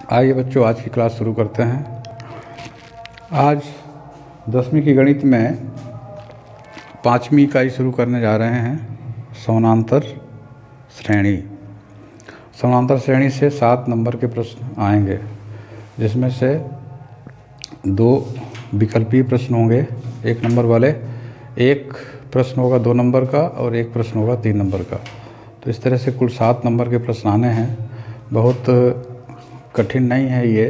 आइए बच्चों, आज की क्लास शुरू करते हैं। आज 10वीं की गणित में 5वीं इकाई शुरू करने जा रहे हैं। समानांतर श्रेणी। समानांतर श्रेणी से 7 नंबर के प्रश्न आएंगे, जिसमें से 2 विकल्पीय प्रश्न होंगे 1 नंबर वाले, 1 प्रश्न होगा 2 नंबर का और 1 प्रश्न होगा 3 नंबर का। तो इस तरह से कुल 7 नंबर के प्रश्न आने हैं। बहुत कठिन नहीं है ये,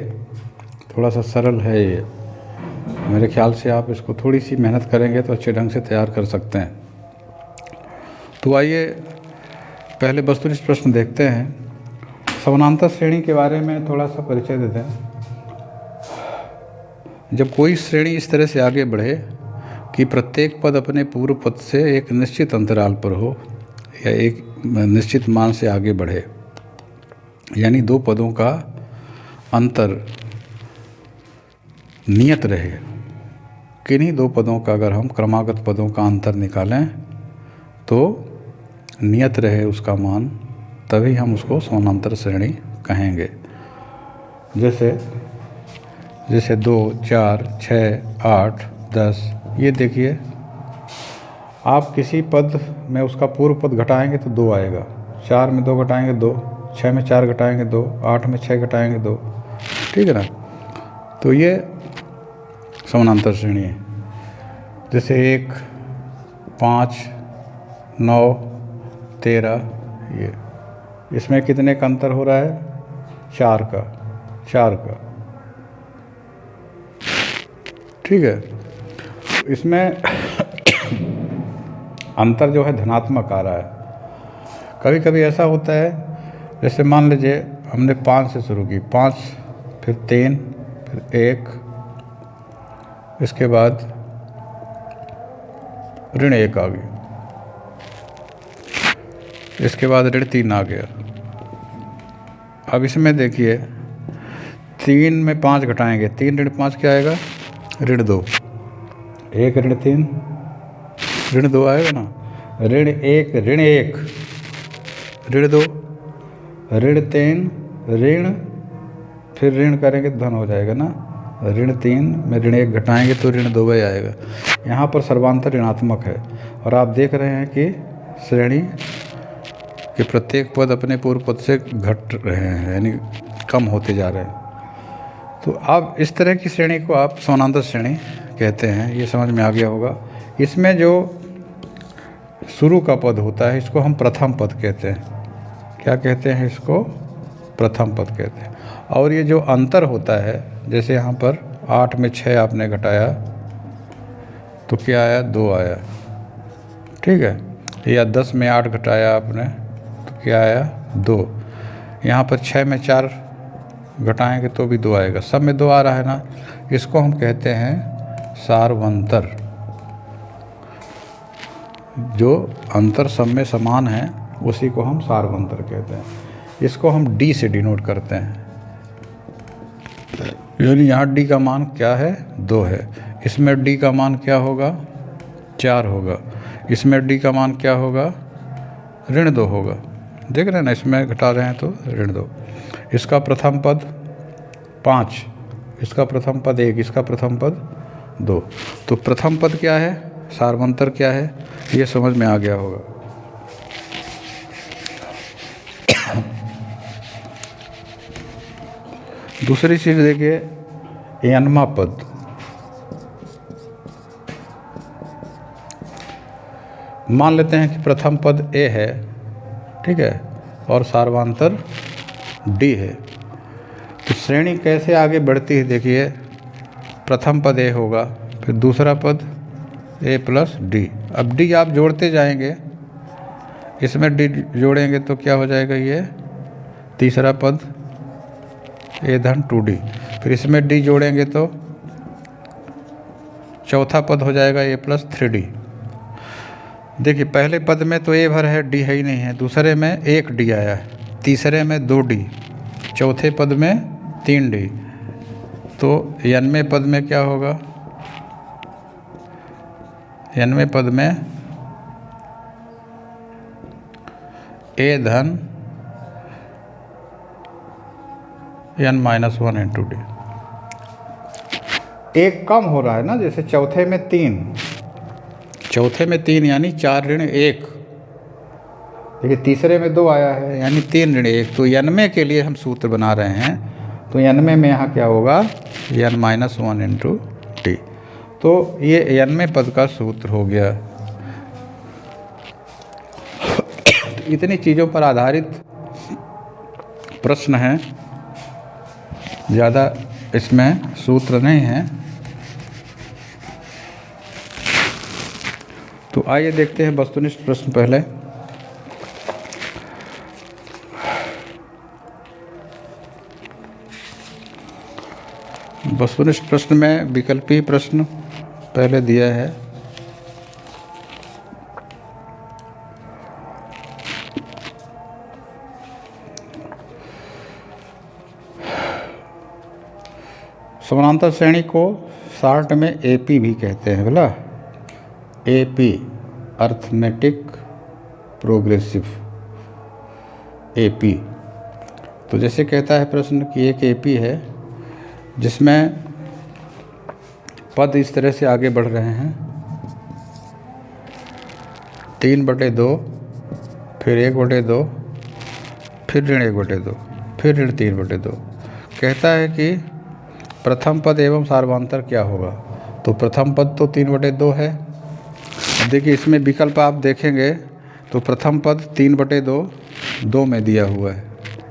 थोड़ा सा सरल है ये। मेरे ख्याल से आप इसको थोड़ी सी मेहनत करेंगे तो अच्छे ढंग से तैयार कर सकते हैं। तो आइए पहले वस्तुनिष्ठ प्रश्न देखते हैं। समानांतर श्रेणी के बारे में थोड़ा सा परिचय देते हैं। जब कोई श्रेणी इस तरह से आगे बढ़े कि प्रत्येक पद अपने पूर्व पद से एक निश्चित अंतराल पर हो या एक निश्चित मान से आगे बढ़े, यानी 2 पदों का अंतर नियत रहे। किन्हीं 2 पदों का अगर हम क्रमागत पदों का अंतर निकालें तो नियत रहे उसका मान, तभी हम उसको समानांतर श्रेणी कहेंगे। जैसे 2, 4, 6, 8, 10। ये देखिए, आप किसी पद में उसका पूर्व पद घटाएंगे तो 2 आएगा, 4 में 2 घटाएंगे 2, 6 में 4 घटाएंगे 2, 8 में 6 घटाएंगे 2। ठीक है ना। तो ये समानांतर श्रेणी है। जैसे 1, 5, 9, 13। ये इसमें कितने का अंतर हो रहा है? 4 का। ठीक है। इसमें अंतर जो है धनात्मक आ रहा है। कभी कभी ऐसा होता है, जैसे मान लीजिए हमने 5 से शुरू की, 5, फिर 3, फिर 1, इसके बाद ऋण 1 आ गई, इसके बाद ऋण 3 आ गया। अब इसमें देखिए 3 में 5 घटाएंगे, 3 ऋण 5 क्या आएगा? ऋण 2। 1 ऋण 3 ऋण 2 आएगा ना। ऋण 1 ऋण 1 ऋण 2 ऋण 3 ऋण, फिर ऋण करेंगे तो धन हो जाएगा ना। ऋण 3 में ऋण 1 घटाएंगे तो ऋण 2 आएगा। यहाँ पर सर्वांतर ऋणात्मक है और आप देख रहे हैं कि श्रेणी के प्रत्येक पद अपने पूर्व पद से घट रहे हैं, यानी कम होते जा रहे हैं। तो अब इस तरह की श्रेणी को आप समानांतर श्रेणी कहते हैं। ये समझ में आ गया होगा। इसमें जो शुरू का पद होता है इसको हम प्रथम पद कहते हैं। क्या कहते हैं इसको? प्रथम पद कहते हैं। और ये जो अंतर होता है, जैसे यहाँ पर 8 में 6 आपने घटाया तो क्या आया? 2 आया। ठीक है। या 10 में 8 घटाया आपने तो क्या आया? 2। यहाँ पर 6 में 4 घटाएंगे तो भी 2 आएगा। सब में 2 आ रहा है ना। इसको हम कहते हैं सार्वंतर। जो अंतर सब में समान है उसी को हम सार्वंतर कहते हैं। इसको हम D से डिनोट करते हैं, यानी यहाँ D का मान क्या है? 2 है। इसमें D का मान क्या होगा? 4 होगा। इसमें D का मान क्या होगा? ऋण 2 होगा। देख रहे हैं ना, इसमें घटा रहे हैं तो ऋण 2। इसका प्रथम पद 5, इसका प्रथम पद 1, इसका प्रथम पद 2। तो प्रथम पद क्या है, सार्वंतर क्या है, ये समझ में आ गया होगा। दूसरी चीज़ देखिए, n पद। मान लेते हैं कि प्रथम पद A है, ठीक है, और सार्वंतर D है। तो श्रेणी कैसे आगे बढ़ती है? देखिए, प्रथम पद A होगा, फिर दूसरा पद A प्लस D। अब D आप जोड़ते जाएंगे, इसमें D जोड़ेंगे तो क्या हो जाएगा? ये तीसरा पद A धन 2D। फिर इसमें D जोड़ेंगे तो चौथा पद हो जाएगा A प्लस 3D। देखिए, पहले पद में तो A भर है, D है ही नहीं है। दूसरे में 1 D आया है, तीसरे में 2 D, चौथे पद में 3 D। तो 90वें पद में क्या होगा? 90वें पद में A धन n minus one into D. एक कम हो रहा है ना, जैसे चौथे में 3 यानी 4 ऋण 1, देखिए तीसरे में 2 आया है यानी 3 ऋण 1। तो n के लिए हम सूत्र बना रहे हैं, तो n में यहाँ क्या होगा, n minus one into D. तो ये n पद का सूत्र हो गया। इतनी चीज़ों पर आधारित प्रश्न हैं, ज़्यादा इसमें सूत्र नहीं हैं। तो आइए देखते हैं वस्तुनिष्ठ प्रश्न पहले। वस्तुनिष्ठ प्रश्न में विकल्पीय प्रश्न पहले दिया है। समानांतर श्रेणी को शार्ट में एपी भी कहते हैं, बोला एपी, अर्थमेटिक प्रोग्रेसिव एपी। तो जैसे कहता है प्रश्न कि एक एपी है जिसमें पद इस तरह से आगे बढ़ रहे हैं, 3/2, फिर 1/2, फिर ऋण 1/2, फिर ऋण 3/2। कहता है कि प्रथम पद एवं सार्वधातर क्या होगा। तो प्रथम पद तो 3/2 है। अब देखिए इसमें विकल्प आप देखेंगे तो प्रथम पद 3/2 में दिया हुआ है।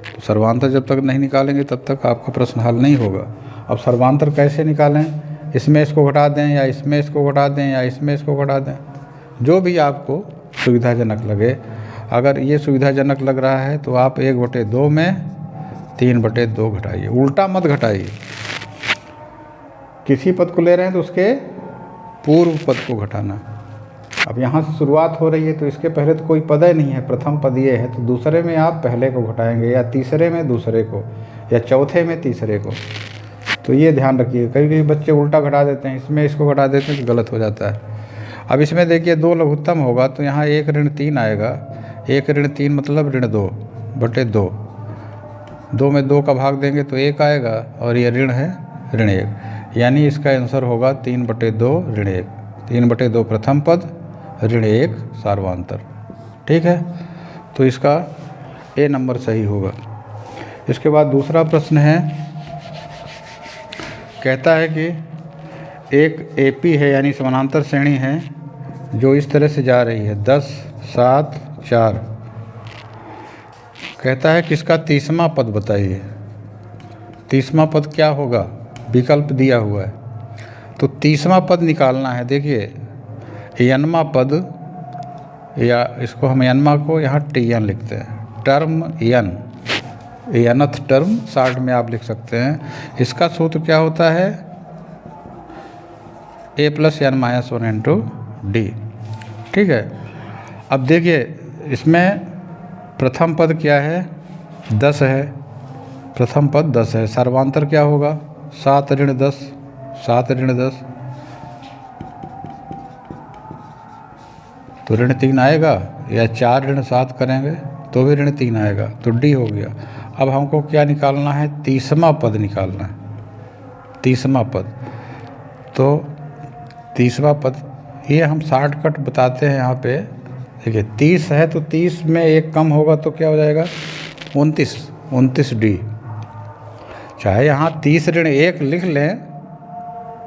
तो सर्वांतर जब तक नहीं निकालेंगे तब तक आपका प्रश्न हल नहीं होगा। अब सर्वांतर कैसे निकालें, इसमें इसको घटा दें या इसमें इसको घटा दें या इसमें इसको घटा दें, जो भी आपको सुविधाजनक लगे। अगर ये सुविधाजनक लग रहा है तो आप 1/2 में 3/2 घटाइए, उल्टा मत घटाइए। किसी पद को ले रहे हैं तो उसके पूर्व पद को घटाना। अब यहाँ से शुरुआत हो रही है तो इसके पहले तो कोई पद ही नहीं है, प्रथम पद ये है, तो दूसरे में आप पहले को घटाएंगे या तीसरे में दूसरे को या चौथे में तीसरे को। तो ये ध्यान रखिए, कई कई बच्चे उल्टा घटा देते हैं, इसमें इसको घटा देते हैं तो गलत हो जाता है। अब इसमें देखिए 2 लघुत्तम होगा तो यहाँ 1 ऋण 3 आएगा। 1 ऋण 3 मतलब ऋण 2/2। 2 में 2 का भाग देंगे तो 1 आएगा और ये ऋण है ऋण 1, यानी इसका आंसर होगा 3/2 ऋण 1। 3/2 प्रथम पद, ऋण 1 सार्वधातर। ठीक है, तो इसका ए नंबर सही होगा। इसके बाद दूसरा प्रश्न है, कहता है कि एक एपी है यानी समानांतर श्रेणी है जो इस तरह से जा रही है 10, 7, 4। कहता है कि इसका 30वां पद बताइए। 30वां पद क्या होगा, विकल्प दिया हुआ है। तो 30वां पद निकालना है। देखिए यनमा पद, या इसको हम यनमा को यहाँ टीएन लिखते हैं, टर्म यन, यनथ टर्म शार्ट में आप लिख सकते हैं। इसका सूत्र क्या होता है, a + n - 1 इंटू डी। ठीक है, अब देखिए इसमें प्रथम पद क्या है, 10 है। प्रथम पद 10 है, सर्वांतर क्या होगा, 7 ऋण 10, 7 ऋण 10, तो ऋण 3 आएगा, या 4 ऋण 7 करेंगे तो भी ऋण 3 आएगा, तो डी हो गया। अब हमको क्या निकालना है, 30वां पद निकालना है। 30वां पद, तो 30वां पद ये हम शॉर्टकट बताते हैं यहाँ पे। देखिए 30 है तो 30 में 1 कम होगा तो क्या हो जाएगा, 29 डी। चाहे यहाँ 30 ऋण 1 लिख लें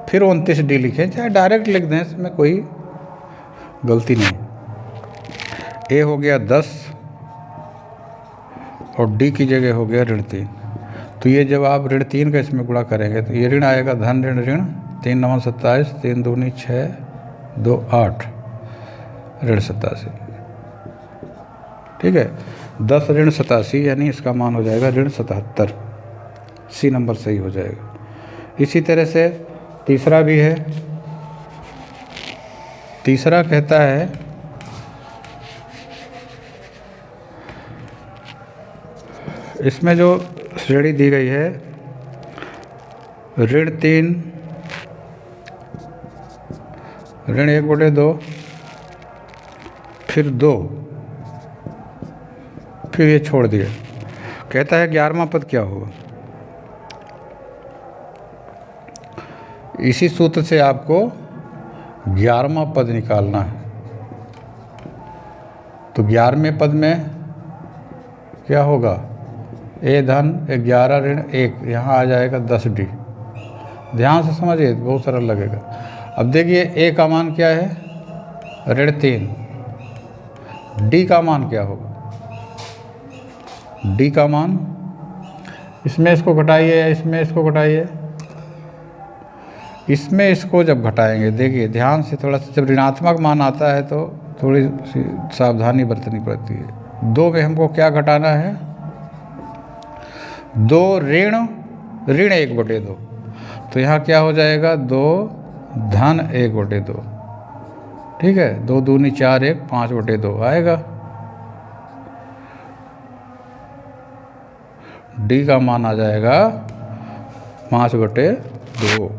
फिर 29 डी लिखें, चाहे डायरेक्ट लिख दें, इसमें कोई गलती नहीं। ए हो गया 10 और डी की जगह हो गया ऋण 3। तो ये जब आप ऋण 3 का इसमें गुणा करेंगे तो ये ऋण आएगा धन ऋण ऋण, 3 × 9 = 27, 3 × 2 = 6, 2 = 8, ऋण 87। ठीक है, 10 ऋण 87 यानी इसका मान हो जाएगा ऋण 77। सी नंबर सही हो जाएगा। इसी तरह से तीसरा भी है। तीसरा कहता है इसमें जो श्रेणी दी गई है, ऋण 3, ऋण 1/2, फिर 2, फिर ये छोड़ दिया। कहता है 11वां पद क्या होगा। इसी सूत्र से आपको 11वां पद निकालना है। तो 11वें पद में क्या होगा, ए धन 11 ऋण 1, यहाँ आ जाएगा 10D। ध्यान से समझिए, बहुत सरल लगेगा। अब देखिए ए का मान क्या है, ऋण 3। डी का मान क्या होगा, डी का मान, इसमें इसको घटाइए या इसमें इसको घटाइए, इसमें इसको जब घटाएंगे, देखिए ध्यान से थोड़ा सा, जब ऋणात्मक मान आता है तो थोड़ी सी सावधानी बरतनी पड़ती है। 2 में हमको क्या घटाना है, 2 ऋण 1/2, तो यहाँ क्या हो जाएगा, 2 धन 1/2। ठीक है, 2 दूनी 4, 1 5/2 आएगा। डी का मान आ जाएगा 5/2।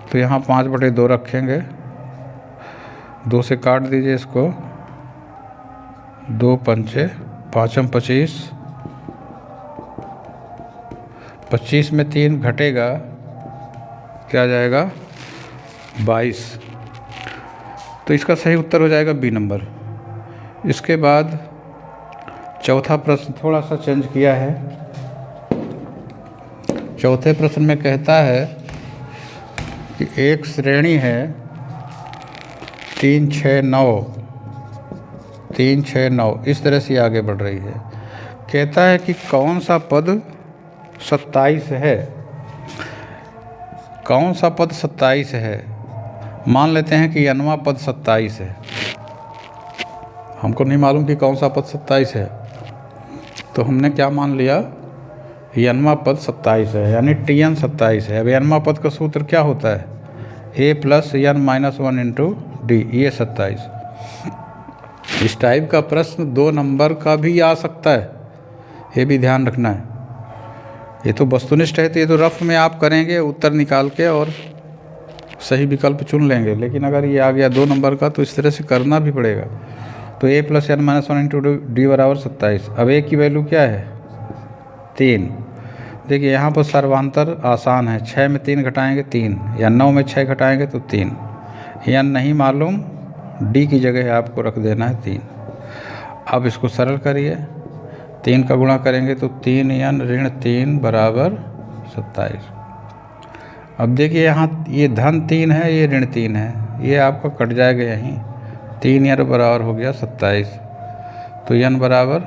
तो यहाँ 5/2 रखेंगे, 2 से काट दीजिए इसको, 2 पंचे 5 25, 25 में 3 घटेगा, क्या आ जाएगा 22। तो इसका सही उत्तर हो जाएगा बी नंबर। इसके बाद चौथा प्रश्न थोड़ा सा चेंज किया है। चौथे प्रश्न में कहता है कि एक श्रेणी है 3 6 9, 3 6 9 इस तरह से आगे बढ़ रही है। कहता है कि कौन सा पद 27 है, कौन सा पद 27 है। मान लेते हैं कि nवां पद 27 है, हमको नहीं मालूम कि कौन सा पद 27 है, तो हमने क्या मान लिया, nवां पद 27 है, यानी Tn 27 है। अब nवां पद का सूत्र क्या होता है, a + n - 1 × d, ये 27। इस टाइप का प्रश्न 2 नंबर का भी आ सकता है, ये भी ध्यान रखना है। ये तो वस्तुनिष्ठ है, तो ये तो रफ में आप करेंगे उत्तर निकाल के और सही विकल्प चुन लेंगे, लेकिन अगर ये आ गया 2 नंबर का तो इस तरह से करना भी पड़ेगा। तो a + n - 1 × d = 27। अब a की वैल्यू क्या है, 3। देखिए यहाँ पर सर्वांतर आसान है, 6 में 3 घटाएंगे 3, या 9 में 6 घटाएंगे तो 3, या नहीं मालूम, डी की जगह आपको रख देना है 3। अब इसको सरल करिए, 3 का गुणा करेंगे तो 3n ऋण 3 = 27। अब देखिए यहाँ ये धन 3 है, ये ऋण 3 है, ये आपका कट जाएगा यहीं, 3n बराबर हो गया 27। तो n बराबर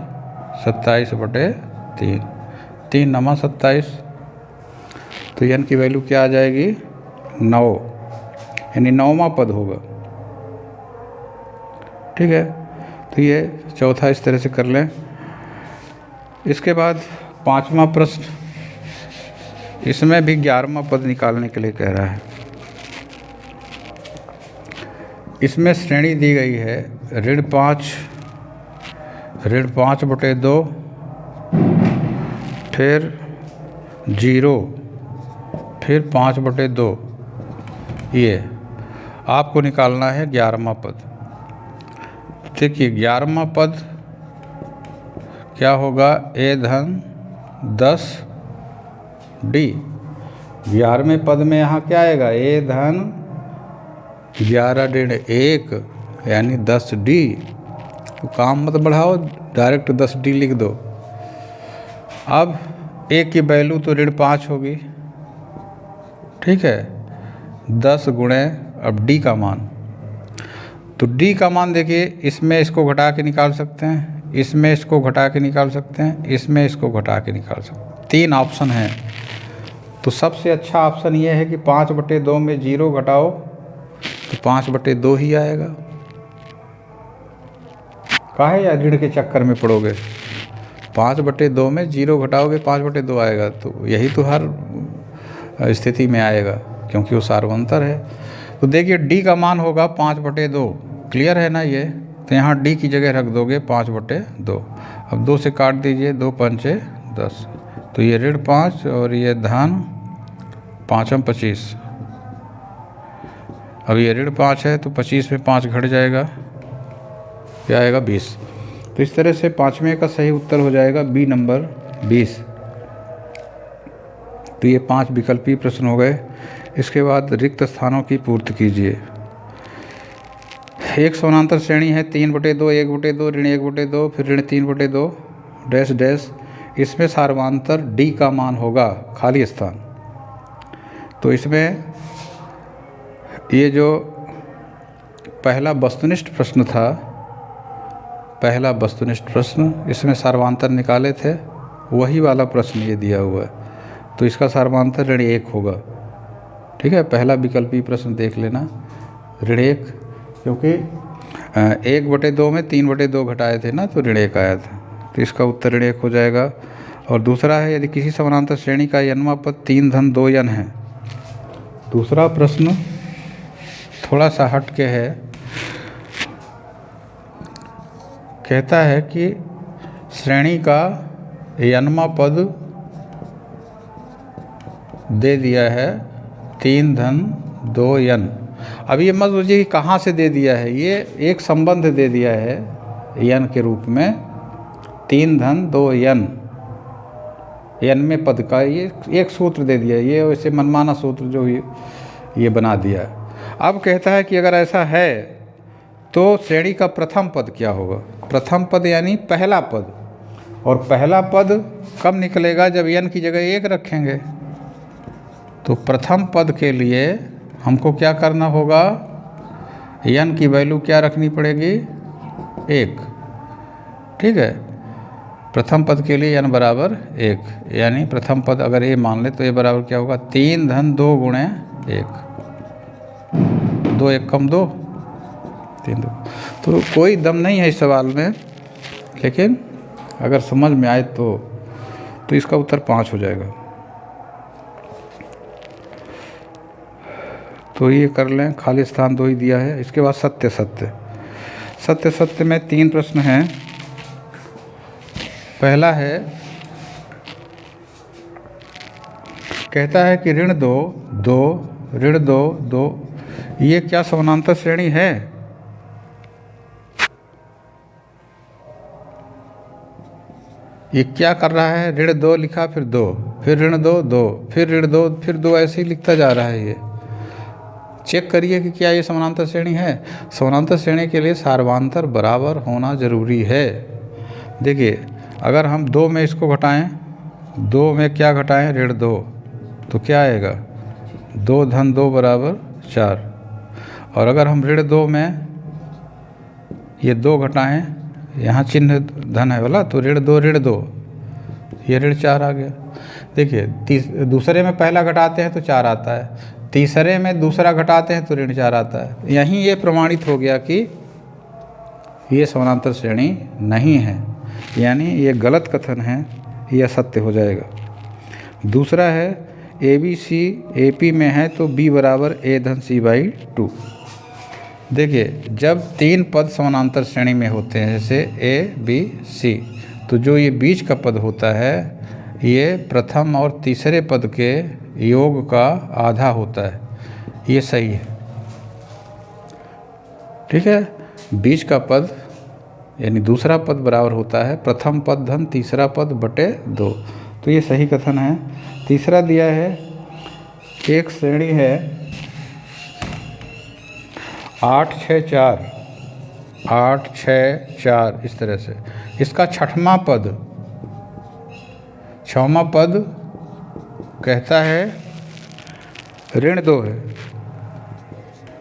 27/3, 3 9 27। तो n की वैल्यू क्या आ जाएगी, 9, यानी 9वां पद होगा। ठीक है, तो ये चौथा इस तरह से कर लें। इसके बाद 5वां प्रश्न, इसमें भी 11वां पद निकालने के लिए कह रहा है। इसमें श्रेणी दी गई है ऋण 5 5/2, फिर 0, फिर 5/2। ये आपको निकालना है 11वां पद। देखिए 11वां पद क्या होगा, a धन 10D। 11वें पद में यहाँ क्या आएगा, a धन 11 ऋण 1, यानी 10D। तो काम मत बढ़ाओ, डायरेक्ट 10D लिख दो। अब a की वैल्यू तो ऋण 5 होगी, ठीक है, 10 गुणे अब d का मान, तो d का मान देखिए, इसमें इसको घटा के निकाल सकते हैं, इसमें इसको घटा के निकाल सकते हैं, इसमें इसको घटा के निकाल सकते हैं। 3 ऑप्शन हैं, तो सबसे अच्छा ऑप्शन ये है कि 5/2 में 0 घटाओ तो 5/2 ही आएगा। काहे या ऋण के चक्कर में पड़ोगे, 5/2 में 0 घटाओगे 5/2 आएगा, तो यही तो हर स्थिति में आएगा, क्योंकि वो सार्वंतर है। तो देखिए d का मान होगा 5/2, क्लियर है ना ये, तो यहाँ d की जगह रख दोगे 5/2। अब 2 से काट दीजिए, 2 पंचे 10, तो ये ऋण 5 और ये धन 5 25। अब ये ऋण 5 है तो 25 में 5 घट जाएगा, क्या आएगा 20। तो इस तरह से 5वें का सही उत्तर हो जाएगा बी नंबर 20। तो ये 5 विकल्पीय प्रश्न हो गए। इसके बाद रिक्त स्थानों की पूर्ति कीजिए। एक समानांतर श्रेणी है 3/2, 1/2, ऋण 1/2, फिर ऋण 3/2 डैश डैश। इसमें सार्वमांतर D का मान होगा खाली स्थान। तो इसमें ये जो पहला वस्तुनिष्ठ प्रश्न था, पहला वस्तुनिष्ठ प्रश्न, इसमें सार्वमांतर निकाले थे, वही वाला प्रश्न ये दिया हुआ है। तो इसका सार्वमांतर ऋण 1 होगा। ठीक है, पहला विकल्पीय प्रश्न देख लेना, ऋण 1, क्योंकि 1/2 में 3/2 घटाए थे ना, तो ऋण 1 आया था, तो इसका उत्तर ऋण 1 हो जाएगा। और दूसरा है, यदि किसी समानांतर श्रेणी का n वां पद 3 धन 2 n है। दूसरा प्रश्न थोड़ा सा हट के है, कहता है कि श्रेणी का n वां पद दे दिया है 3 धन 2 n। अब ये मत सोचिए कि कहाँ से दे दिया है, ये एक संबंध दे दिया है n के रूप में 3 धन 2 n, n पद का ये एक सूत्र दे दिया है, ये वैसे मनमाना सूत्र जो ये बना दिया है। अब कहता है कि अगर ऐसा है तो श्रेणी का प्रथम पद क्या होगा। प्रथम पद यानी पहला पद, और पहला पद कब निकलेगा, जब n की जगह 1 रखेंगे। तो प्रथम पद के लिए हमको क्या करना होगा, n की वैल्यू क्या रखनी पड़ेगी, 1। ठीक है, प्रथम पद के लिए n बराबर 1, यानी प्रथम पद अगर a मान ले तो a बराबर क्या होगा, 3 धन 2 गुणे 1, 2 1 कम 2, 3 2। तो कोई दम नहीं है इस सवाल में, लेकिन अगर समझ में आए तो इसका उत्तर 5 हो जाएगा। तो ये कर लें, खाली स्थान 2 ही दिया है। इसके बाद सत्य सत्य, सत्य सत्य में 3 प्रश्न हैं। पहला है, कहता है कि ऋण 2 2 ऋण 2 2 ये क्या समानांतर श्रेणी है। ये क्या कर रहा है, ऋण 2 लिखा, फिर 2, फिर ऋण 2 2, फिर ऋण 2, फिर 2, ऐसे ही लिखता जा रहा है। ये चेक करिए कि क्या ये समानांतर श्रेणी है। समानांतर श्रेणी के लिए सार्वमांतर बराबर होना जरूरी है। देखिए, अगर हम 2 में इसको घटाएं, 2 में क्या घटाएं, ऋण 2, तो क्या आएगा, 2 धन 2 बराबर 4। और अगर हम ऋण 2 में ये 2 घटाएं, यहाँ चिन्ह धन है वाला, तो ऋण 2 ये ऋण 4 आ गया। देखिए, दूसरे में पहला घटाते हैं तो 4 आता है, तीसरे में दूसरा घटाते हैं तो ऋण 4 आता है। यहीं ये प्रमाणित हो गया कि ये समानांतर श्रेणी नहीं है, यानी ये गलत कथन है, ये असत्य हो जाएगा। दूसरा है, ABC AP में है तो B बराबर A धन C/2। देखिए, जब 3 पद समानांतर श्रेणी में होते हैं, जैसे A B C, तो जो ये बीच का पद होता है, ये प्रथम और तीसरे पद के योग का आधा होता है। ये सही है। ठीक है, बीच का पद यानी दूसरा पद बराबर होता है प्रथम पद धन तीसरा पद बटे 2, तो ये सही कथन है। तीसरा दिया है, एक श्रेणी है 8 6 4 8 6 4 इस तरह से, इसका छठवां पद, 6वां पद कहता है ऋण 2 है।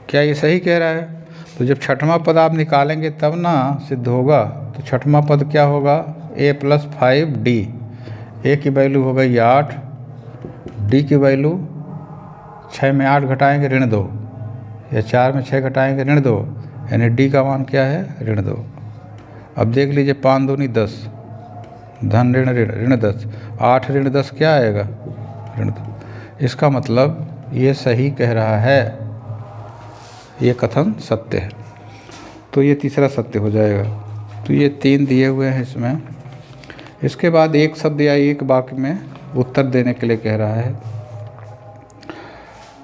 क्या ये सही कह रहा है? तो जब छठवां पद आप निकालेंगे तब ना सिद्ध होगा। तो छठवां पद क्या होगा, A + 5D। A की वैल्यू हो गई 8, D की वैल्यू 6 में 8 घटाएंगे ऋण 2, या 4 में 6 घटाएंगे ऋण 2, यानी D का मान क्या है, ऋण 2। अब देख लीजिए, 5 दूनी 10, धन ऋण ऋण 10, 8 ऋण 10 क्या आएगा, ऋण 2। इसका मतलब ये सही कह रहा है, ये कथन सत्य है। तो ये तीसरा सत्य हो जाएगा। तो ये 3 दिए हुए हैं इसमें। इसके बाद एक शब्द या एक वाक्य में उत्तर देने के लिए कह रहा है।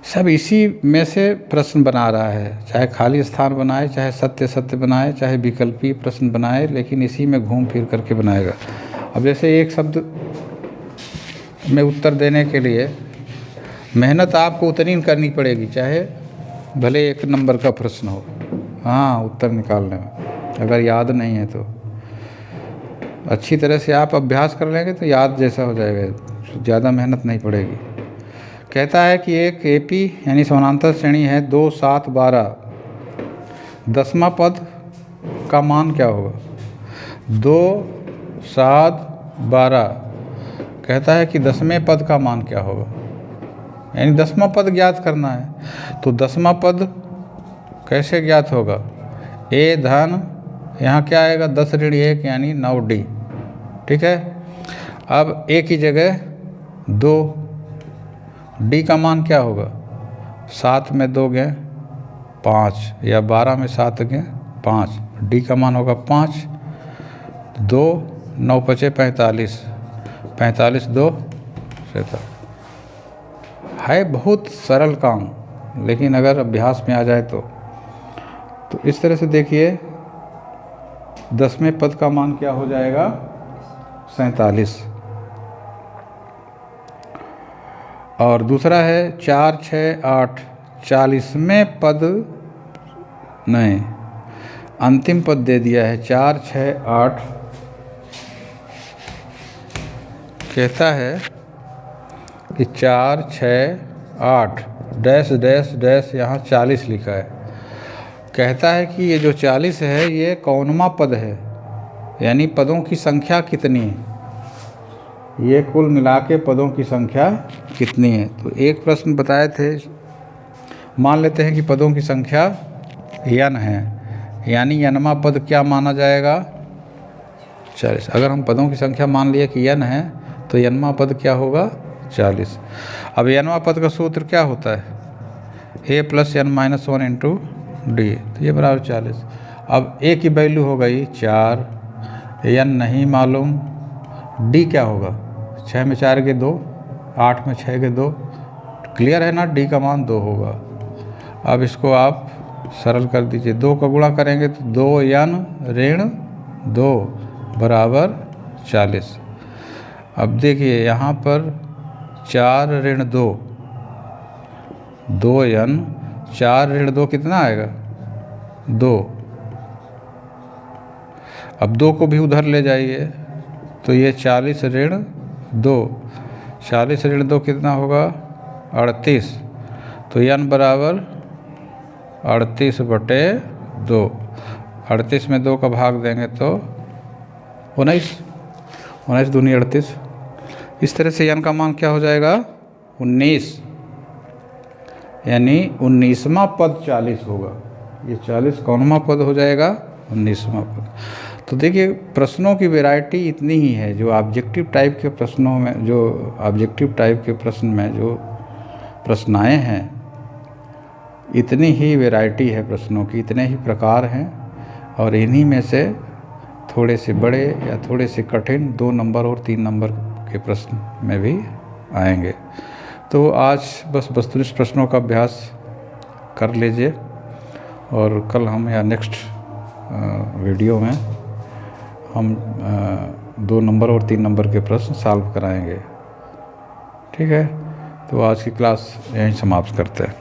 सब इसी में से प्रश्न बना रहा है, चाहे खाली स्थान बनाए, चाहे सत्य सत्य बनाए, चाहे विकल्पीय प्रश्न बनाए, लेकिन इसी में घूम फिर करके बनाएगा। अब जैसे एक शब्द में उत्तर देने के लिए मेहनत आपको उतनी करनी पड़ेगी, चाहे भले 1 नंबर का प्रश्न हो। हाँ, उत्तर निकालने में अगर याद नहीं है तो अच्छी तरह से आप अभ्यास कर लेंगे तो याद जैसा हो जाएगा, ज़्यादा मेहनत नहीं पड़ेगी। कहता है कि एक एपी यानी समानांतर श्रेणी है 2, 7, 12, 10वां पद का मान क्या होगा? 2, 7, 12 कहता है कि 10वें पद का मान क्या होगा, यानी 10वां पद ज्ञात करना है। तो 10वां पद कैसे ज्ञात होगा? ए धन यहाँ क्या आएगा? 10 ऋण 1 यानी 9D। ठीक है, अब ए की जगह 2, डी का मान क्या होगा? 7 में 2 गए 5, या 12 में 7 गए 5, डी का मान होगा 5। 2, 9 पचे 45, 45 2 47। है बहुत सरल काम, लेकिन अगर अभ्यास में आ जाए तो इस तरह से देखिए 10वें पद का मान क्या हो जाएगा? 47। और दूसरा है 4, 6, 8 40वें पद नहीं, अंतिम पद दे दिया है 4, 6, 8। कहता है कि 4, 6, 8 डैश डैश डैश, यहाँ 40 लिखा है। कहता है कि ये जो 40 है ये कौनवा पद है, यानी पदों की संख्या कितनी है, ये कुल मिला के पदों की संख्या कितनी है। तो एक प्रश्न बताए थे, मान लेते हैं कि पदों की संख्या n है, यानी nवां पद क्या माना जाएगा? 40। अगर हम पदों की संख्या मान लिए कि n है तो nवां पद क्या होगा? 40। अब nवां पद का सूत्र क्या होता है? a + n - 1 × d, तो ये बराबर 40। अब a की वैल्यू हो गई 4, n नहीं मालूम, d क्या होगा? 6 में 4 के 2, 8 में 6 के 2, क्लियर है ना? d का मान 2 होगा। अब इसको आप सरल कर दीजिए, 2 का गुणा करेंगे तो 2n ऋण 2 बराबर 40। अब देखिए यहाँ पर 4 ऋण 2, 2n, 4 ऋण 2 कितना आएगा? 2। अब 2 को भी उधर ले जाइए तो ये 40 ऋण 2, 40 ऋण 2 कितना होगा? 38। तो n बराबर 38/2, 38 में 2 का भाग देंगे तो 19, 19 दूनी 38। इस तरह से n का मान क्या हो जाएगा? 19, यानी 19वां पद 40 होगा। ये 40 कौनवां पद हो जाएगा? 19वां पद। तो देखिए प्रश्नों की वैरायटी इतनी ही है, जो ऑब्जेक्टिव टाइप के प्रश्नों में, जो ऑब्जेक्टिव टाइप के प्रश्न में जो प्रश्न आए हैं, इतनी ही वैरायटी है प्रश्नों की, इतने ही प्रकार हैं, और इन्हीं में से थोड़े से बड़े या थोड़े से कठिन 2 नंबर और 3 नंबर के प्रश्न में भी आएंगे। तो आज बस वस्तुनिष्ठ प्रश्नों का अभ्यास कर लीजिए, और कल हम या नेक्स्ट वीडियो में हम 2 नंबर और 3 नंबर के प्रश्न सॉल्व कराएंगे। ठीक है, तो आज की क्लास यहीं समाप्त करते हैं।